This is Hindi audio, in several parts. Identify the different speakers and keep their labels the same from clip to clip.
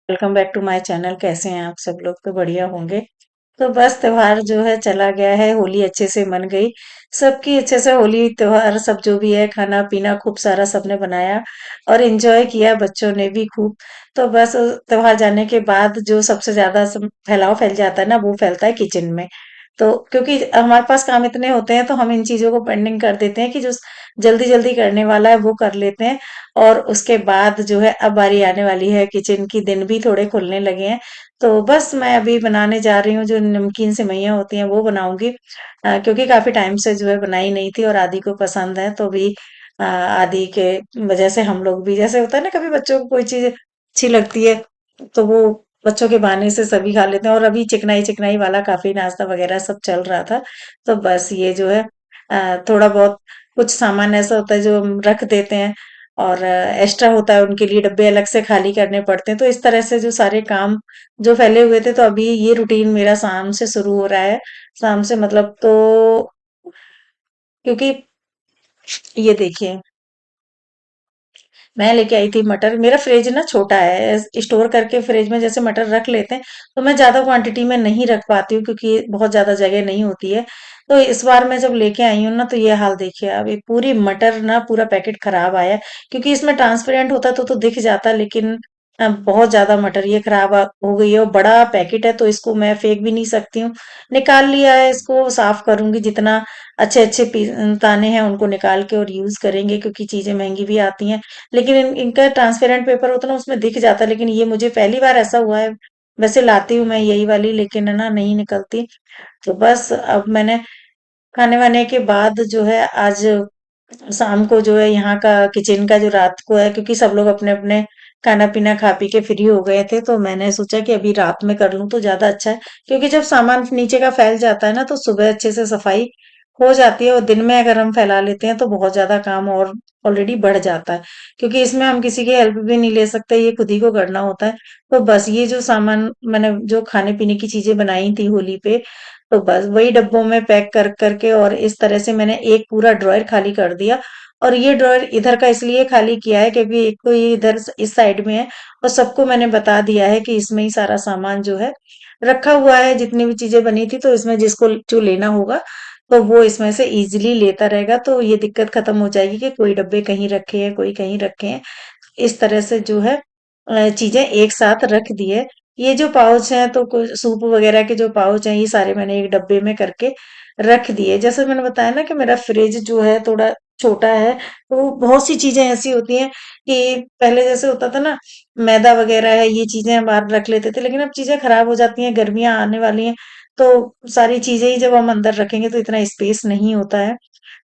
Speaker 1: Welcome back to my channel. कैसे हैं आप सब लोग? तो बढ़िया होंगे। तो बस त्योहार जो है चला गया है, होली अच्छे से मन गई सबकी। अच्छे से होली त्योहार सब जो भी है, खाना पीना खूब सारा सबने बनाया और एंजॉय किया, बच्चों ने भी खूब। तो बस त्योहार जाने के बाद जो सबसे ज्यादा फैलाव फैल जाता है ना, वो फैलता है किचन में। तो क्योंकि हमारे पास काम इतने होते हैं, तो हम इन चीजों को पेंडिंग कर देते हैं कि जो जल्दी जल्दी करने वाला है वो कर लेते हैं। और उसके बाद जो है अब बारी आने वाली है किचन की, दिन भी थोड़े खुलने लगे हैं। तो बस मैं अभी बनाने जा रही हूँ, जो नमकीन सेवइयाँ होती हैं वो बनाऊंगी। क्योंकि काफी टाइम से जो है बनाई नहीं थी और आदि को पसंद है, तो भी आदि के वजह से हम लोग भी, जैसे होता है ना, कभी बच्चों को कोई चीज अच्छी लगती है तो वो बच्चों के बहाने से सभी खा लेते हैं। और अभी चिकनाई चिकनाई वाला काफी नाश्ता वगैरह सब चल रहा था। तो बस ये जो है थोड़ा बहुत कुछ सामान ऐसा होता है जो हम रख देते हैं और एक्स्ट्रा होता है, उनके लिए डब्बे अलग से खाली करने पड़ते हैं। तो इस तरह से जो सारे काम जो फैले हुए थे, तो अभी ये रूटीन मेरा शाम से शुरू हो रहा है। शाम से मतलब तो क्योंकि ये देखिए, मैं लेके आई थी मटर। मेरा फ्रिज ना छोटा है, स्टोर करके फ्रिज में जैसे मटर रख लेते हैं, तो मैं ज्यादा क्वांटिटी में नहीं रख पाती हूँ क्योंकि बहुत ज्यादा जगह नहीं होती है। तो इस बार मैं जब लेके आई हूँ ना, तो ये हाल देखिए, अब ये पूरी मटर ना, पूरा पैकेट खराब आया। क्योंकि इसमें ट्रांसपेरेंट होता तो दिख जाता, लेकिन बहुत ज्यादा मटर ये खराब हो गई है। और बड़ा पैकेट है तो इसको मैं फेंक भी नहीं सकती हूँ। निकाल लिया है, इसको साफ करूंगी। जितना अच्छे अच्छे दाने हैं उनको निकाल के और यूज करेंगे, क्योंकि चीजें महंगी भी आती हैं। लेकिन इनका ट्रांसपेरेंट पेपर होता है ना, उसमें दिख जाता है। लेकिन ये मुझे पहली बार ऐसा हुआ है। वैसे लाती हूँ मैं यही वाली, लेकिन है ना, नहीं निकलती। तो बस अब मैंने खाने वाने के बाद जो है आज शाम को जो है यहाँ का किचन का जो रात को है, क्योंकि सब लोग अपने अपने खाना पीना खा पी के फ्री हो गए थे, तो मैंने सोचा कि अभी रात में कर लूं तो ज्यादा अच्छा है। क्योंकि जब सामान नीचे का फैल जाता है ना, तो सुबह अच्छे से सफाई हो जाती है। और दिन में अगर हम फैला लेते हैं तो बहुत ज्यादा काम और ऑलरेडी बढ़ जाता है। क्योंकि इसमें हम किसी की हेल्प भी नहीं ले सकते, ये खुद ही को करना होता है। तो बस ये जो सामान मैंने जो खाने पीने की चीजें बनाई थी होली पे, तो बस वही डब्बों में पैक कर करके, और इस तरह से मैंने एक पूरा ड्रॉयर खाली कर दिया। और ये ड्रॉयर इधर का इसलिए खाली किया है क्योंकि एक तो ये इधर इस साइड में है, और सबको मैंने बता दिया है कि इसमें ही सारा सामान जो है रखा हुआ है। जितनी भी चीजें बनी थी, तो इसमें जिसको जो लेना होगा तो वो इसमें से इजीली लेता रहेगा। तो ये दिक्कत खत्म हो जाएगी कि कोई डब्बे कहीं रखे हैं, कोई कहीं रखे हैं। इस तरह से जो है चीजें एक साथ रख दी है। ये जो पाउच हैं, तो कुछ सूप वगैरह के जो पाउच हैं, ये सारे मैंने एक डब्बे में करके रख दिए। जैसे मैंने बताया ना कि मेरा फ्रिज जो है थोड़ा छोटा है, तो बहुत सी चीजें ऐसी होती हैं कि पहले जैसे होता था ना, मैदा वगैरह है, ये चीजें हम बाहर रख लेते थे। लेकिन अब चीजें खराब हो जाती हैं, गर्मियां आने वाली हैं, तो सारी चीजें ही जब हम अंदर रखेंगे तो इतना स्पेस नहीं होता है।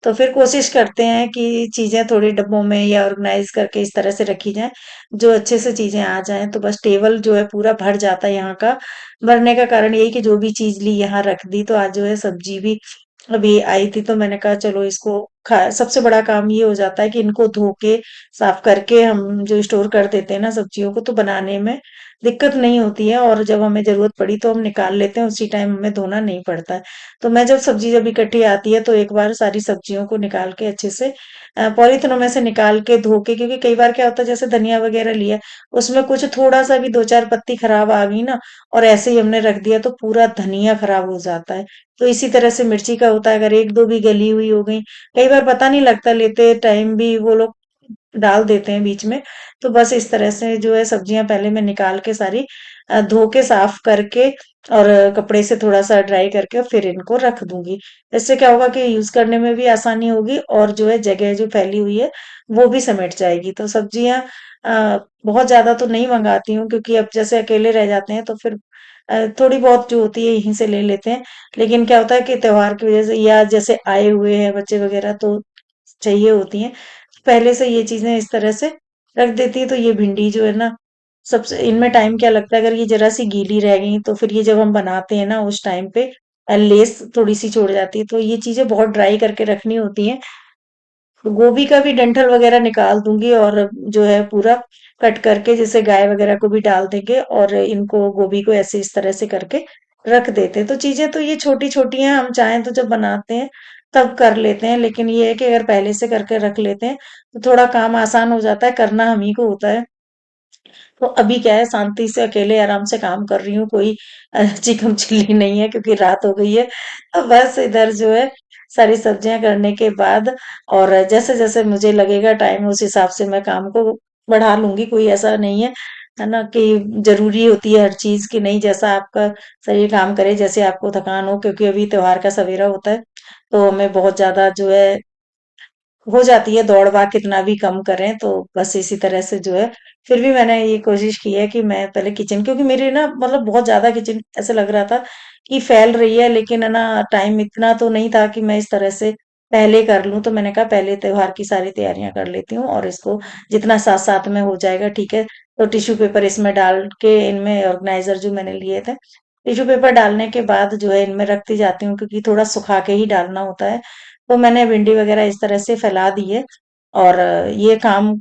Speaker 1: तो फिर कोशिश करते हैं कि चीजें थोड़ी डब्बों में या ऑर्गेनाइज करके इस तरह से रखी जाए, जो अच्छे से चीजें आ जाएं। तो बस टेबल जो है पूरा भर जाता है यहाँ का। भरने का कारण यही कि जो भी चीज ली यहाँ रख दी। तो आज जो है सब्जी भी अभी आई थी, तो मैंने कहा चलो इसको खा। सबसे बड़ा काम ये हो जाता है कि इनको धो के साफ करके हम जो स्टोर कर देते हैं ना सब्जियों को, तो बनाने में दिक्कत नहीं होती है। और जब हमें जरूरत पड़ी तो हम निकाल लेते हैं, उसी टाइम हमें धोना नहीं पड़ता है। तो मैं जब सब्जी जब इकट्ठी आती है, तो एक बार सारी सब्जियों को निकाल के अच्छे से पॉलीथिनों में से निकाल के धो के, क्योंकि कई बार क्या होता है, जैसे धनिया वगैरह लिया, उसमें कुछ थोड़ा सा भी दो चार पत्ती खराब आ गई ना, और ऐसे ही हमने रख दिया, तो पूरा धनिया खराब हो जाता है। तो इसी तरह से मिर्ची का होता है, अगर एक दो भी गली हुई हो गई, कई बार पता नहीं लगता, लेते टाइम भी वो लोग डाल देते हैं बीच में। तो बस इस तरह से जो है सब्जियां पहले मैं निकाल के सारी धो के साफ करके और कपड़े से थोड़ा सा ड्राई करके और फिर इनको रख दूंगी। इससे क्या होगा कि यूज करने में भी आसानी होगी, और जो है जगह जो फैली हुई है वो भी समेट जाएगी। तो सब्जियां बहुत ज्यादा तो नहीं मंगाती हूँ, क्योंकि अब जैसे अकेले रह जाते हैं, तो फिर थोड़ी बहुत जो होती है यहीं से ले लेते हैं। लेकिन क्या होता है कि त्योहार की वजह से, या जैसे आए हुए हैं बच्चे वगैरह, तो चाहिए होती हैं। पहले से ये चीजें इस तरह से रख देती है। तो ये भिंडी जो है ना, सबसे इनमें टाइम क्या लगता है, अगर ये जरा सी गीली रह गई, तो फिर ये जब हम बनाते हैं ना उस टाइम पे लेस थोड़ी सी छोड़ जाती है। तो ये चीजें बहुत ड्राई करके रखनी होती हैं। तो गोभी का भी डंठल वगैरह निकाल दूंगी, और जो है पूरा कट करके जैसे गाय वगैरह को भी डाल देंगे, और इनको गोभी को ऐसे इस तरह से करके रख देते हैं। तो चीजें तो ये छोटी छोटी हैं, हम चाहें तो जब बनाते हैं तब कर लेते हैं। लेकिन ये है कि अगर पहले से करके रख लेते हैं तो थोड़ा काम आसान हो जाता है, करना हम ही को होता है। तो अभी क्या है, शांति से अकेले आराम से काम कर रही हूँ, कोई चिकम चिल्ली नहीं है क्योंकि रात हो गई है। तो बस इधर जो है सारी सब्जियां करने के बाद, और जैसे जैसे मुझे लगेगा टाइम, उस हिसाब से मैं काम को बढ़ा लूंगी। कोई ऐसा नहीं है ना कि जरूरी होती है हर चीज की, नहीं, जैसा आपका शरीर काम करे, जैसे आपको थकान हो, क्योंकि अभी त्योहार का सवेरा होता है तो हमें बहुत ज्यादा जो है हो जाती है दौड़ भाग, कितना भी कम करें तो बस इसी तरह से जो है। फिर भी मैंने ये कोशिश की है कि मैं पहले किचन, क्योंकि मेरी ना मतलब बहुत ज्यादा किचन ऐसे लग रहा था कि फैल रही है, लेकिन है ना टाइम इतना तो नहीं था कि मैं इस तरह से पहले कर लूं। तो मैंने कहा पहले त्योहार की सारी तैयारियां कर लेती हूँ, और इसको जितना साथ साथ में हो जाएगा ठीक है। तो टिश्यू पेपर इसमें डाल के, इनमें ऑर्गेनाइजर जो मैंने लिए थे, टिश्यू पेपर डालने के बाद जो है इनमें रखती जाती हूँ, क्योंकि थोड़ा सुखा के ही डालना होता है। तो मैंने भिंडी वगैरह इस तरह से फैला दी है, और ये काम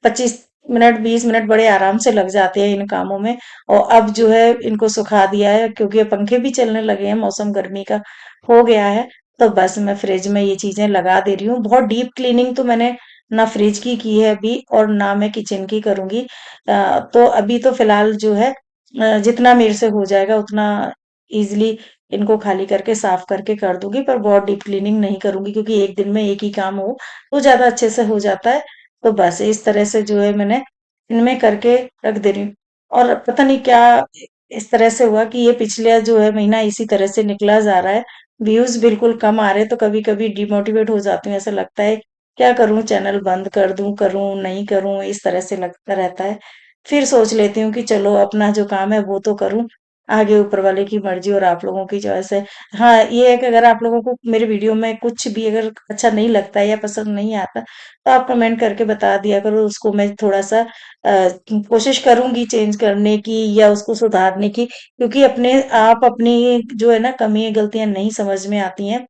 Speaker 1: 25 मिनट 20 मिनट बड़े आराम से लग जाते हैं इन कामों में। और अब जो है इनको सुखा दिया है, क्योंकि अब पंखे भी चलने लगे हैं, मौसम गर्मी का हो गया है। तो बस मैं फ्रिज में ये चीजें लगा दे रही हूँ। बहुत डीप क्लीनिंग तो मैंने ना फ्रिज की है अभी, और ना मैं किचन की करूंगी। तो अभी तो फिलहाल जो है जितना मेरे से हो जाएगा उतना इजिली इनको खाली करके साफ करके कर दूंगी, पर बहुत डीप क्लीनिंग नहीं करूंगी, क्योंकि एक दिन में एक ही काम हो तो ज्यादा अच्छे से हो जाता है। तो बस इस तरह से जो है मैंने इनमें करके रख दे रही हूँ। और पता नहीं क्या इस तरह से हुआ कि ये पिछले जो है महीना इसी तरह से निकला जा रहा है, व्यूज बिल्कुल कम आ रहे, तो कभी कभी डिमोटिवेट हो जाती हूँ, ऐसा लगता है क्या करूं, चैनल बंद कर दूं, करूं नहीं करूं, इस तरह से लगता रहता है। फिर सोच लेती हूँ कि चलो अपना जो काम है वो तो करूं, आगे ऊपर वाले की मर्जी और आप लोगों की चॉइस है। हाँ, ये है कि अगर आप लोगों को मेरे वीडियो में कुछ भी अगर अच्छा नहीं लगता है या पसंद नहीं आता, तो आप कमेंट करके बता दिया करो, उसको मैं थोड़ा सा कोशिश करूंगी चेंज करने की या उसको सुधारने की, क्योंकि अपने आप अपनी जो है ना कमी गलतियां नहीं समझ में आती हैं।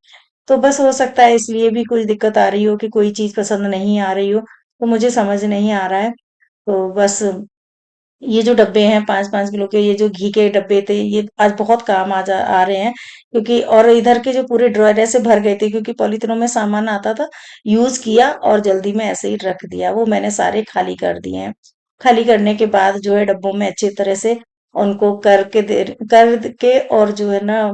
Speaker 1: तो बस हो सकता है इसलिए भी कुछ दिक्कत आ रही हो कि कोई चीज पसंद नहीं आ रही हो, तो मुझे समझ नहीं आ रहा है। तो बस ये जो डब्बे हैं 5-5 किलो के, ये जो घी के डब्बे थे, ये आज बहुत काम आ रहे हैं, क्योंकि और इधर के जो पूरे ड्रॉयर ऐसे भर गए थे, क्योंकि पॉलिथीनों में सामान आता था, यूज किया और जल्दी में ऐसे ही रख दिया, वो मैंने सारे खाली कर दिए हैं। खाली करने के बाद जो है डब्बों में अच्छी तरह से उनको करके, और जो है ना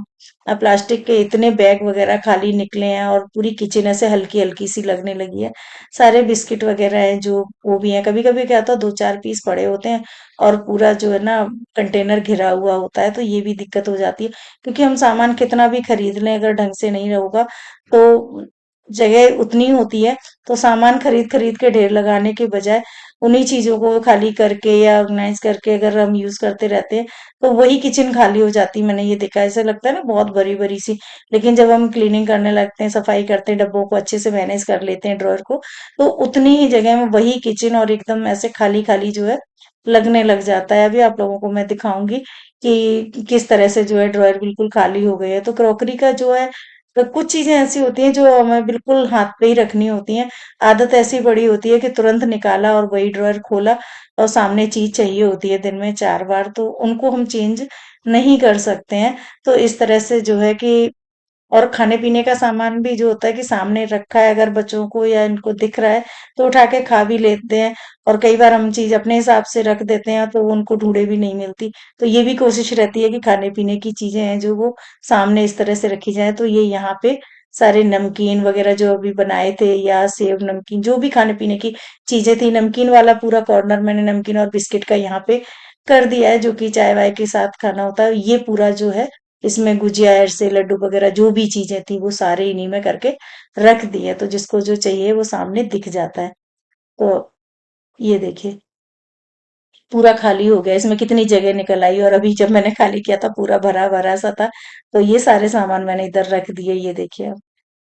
Speaker 1: प्लास्टिक के इतने बैग वगैरह खाली निकले हैं, और पूरी किचन ऐसे हल्की हल्की सी लगने लगी है। सारे बिस्किट वगैरह हैं जो, वो भी हैं, कभी कभी क्या होता है 2-4 पीस पड़े होते हैं और पूरा जो है ना कंटेनर घिरा हुआ होता है, तो ये भी दिक्कत हो जाती है, क्योंकि हम सामान कितना भी खरीद लें अगर ढंग से नहीं होगा तो जगह उतनी होती है। तो सामान खरीद खरीद के ढेर लगाने के बजाय उन्हीं चीजों को खाली करके या ऑर्गेनाइज करके अगर हम यूज करते रहते हैं, तो वही किचन खाली हो जाती है। मैंने ये देखा है, ऐसा लगता है ना बहुत बड़ी बड़ी सी, लेकिन जब हम क्लीनिंग करने लगते हैं, सफाई करते हैं, डब्बों को अच्छे से मैनेज कर लेते हैं, ड्रॉर को, तो उतनी ही जगह में वही किचन और एकदम ऐसे खाली खाली जो है लगने लग जाता है। अभी आप लोगों को मैं दिखाऊंगी कि किस तरह से जो है ड्रॉयर बिल्कुल खाली हो गए हैं। तो क्रॉकरी का जो है, तो कुछ चीजें ऐसी होती हैं जो हमें बिल्कुल हाथ पे ही रखनी होती हैं। आदत ऐसी बड़ी होती है कि तुरंत निकाला और वही ड्रॉयर खोला, और सामने चीज चाहिए होती है दिन में 4 बार, तो उनको हम चेंज नहीं कर सकते हैं। तो इस तरह से जो है कि, और खाने पीने का सामान भी जो होता है कि सामने रखा है, अगर बच्चों को या इनको दिख रहा है तो उठा के खा भी लेते हैं, और कई बार हम चीज अपने हिसाब से रख देते हैं तो वो उनको ढूंढे भी नहीं मिलती। तो ये भी कोशिश रहती है कि खाने पीने की चीजें हैं जो वो सामने इस तरह से रखी जाए। तो ये यहाँ पे सारे नमकीन वगैरह जो अभी बनाए थे, या सेव नमकीन, जो भी खाने पीने की चीजें थी, नमकीन वाला पूरा कॉर्नर मैंने नमकीन और बिस्किट का यहाँ पे कर दिया है, जो कि चाय वाय के साथ खाना होता है। ये पूरा जो है इसमें गुजिया ऐसे लड्डू वगैरह जो भी चीजें थी वो सारे इन्हीं में करके रख दिए, तो जिसको जो चाहिए वो सामने दिख जाता है। तो ये देखिए पूरा खाली हो गया, इसमें कितनी जगह निकल आई, और अभी जब मैंने खाली किया था पूरा भरा भरा सा था। तो ये सारे सामान मैंने इधर रख दिए, ये देखिए।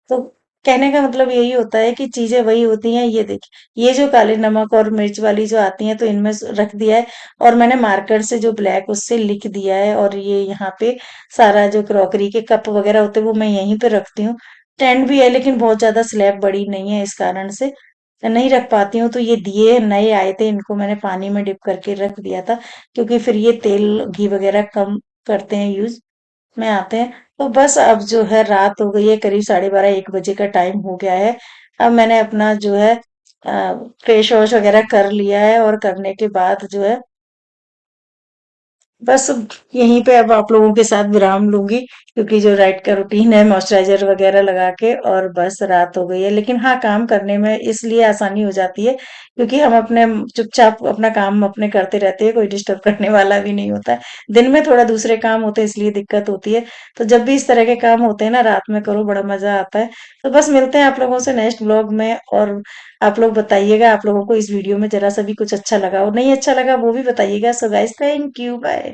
Speaker 1: तो कहने का मतलब यही होता है कि चीजें वही होती हैं। ये देखिए, ये जो काले नमक और मिर्च वाली जो आती हैं तो इनमें रख दिया है, और मैंने मार्कर से जो ब्लैक उससे लिख दिया है। और ये यहाँ पे सारा जो क्रॉकरी के कप वगैरह होते हैं वो मैं यहीं पे रखती हूँ। टेंट भी है, लेकिन बहुत ज्यादा स्लैब बड़ी नहीं है, इस कारण से नहीं रख पाती हूँ। तो ये दिए नए आए थे, इनको मैंने पानी में डिप करके रख दिया था, क्योंकि फिर ये तेल घी वगैरह कम करते हैं यूज में आते हैं। तो बस अब जो है रात हो गई है, करीब 12:30 1 बजे का टाइम हो गया है। अब मैंने अपना जो है फेस वॉश वगैरह कर लिया है, और करने के बाद जो है बस यहीं पे अब आप लोगों के साथ विराम लूंगी, क्योंकि जो राइट का रूटीन है मॉइस्चराइजर वगैरह लगा के, और बस रात हो गई है। लेकिन हाँ, काम करने में इसलिए आसानी हो जाती है क्योंकि हम अपने चुपचाप अपना काम अपने करते रहते हैं, कोई डिस्टर्ब करने वाला भी नहीं होता है। दिन में थोड़ा दूसरे काम होते हैं इसलिए दिक्कत होती है। तो जब भी इस तरह के काम होते हैं ना, रात में करो, बड़ा मजा आता है। तो बस मिलते हैं आप लोगों से नेक्स्ट ब्लॉग में। और आप लोग बताइएगा आप लोगों को इस वीडियो में जरा सा भी कुछ अच्छा लगा और नहीं अच्छा लगा वो भी बताइएगा। So guys, thank you, bye.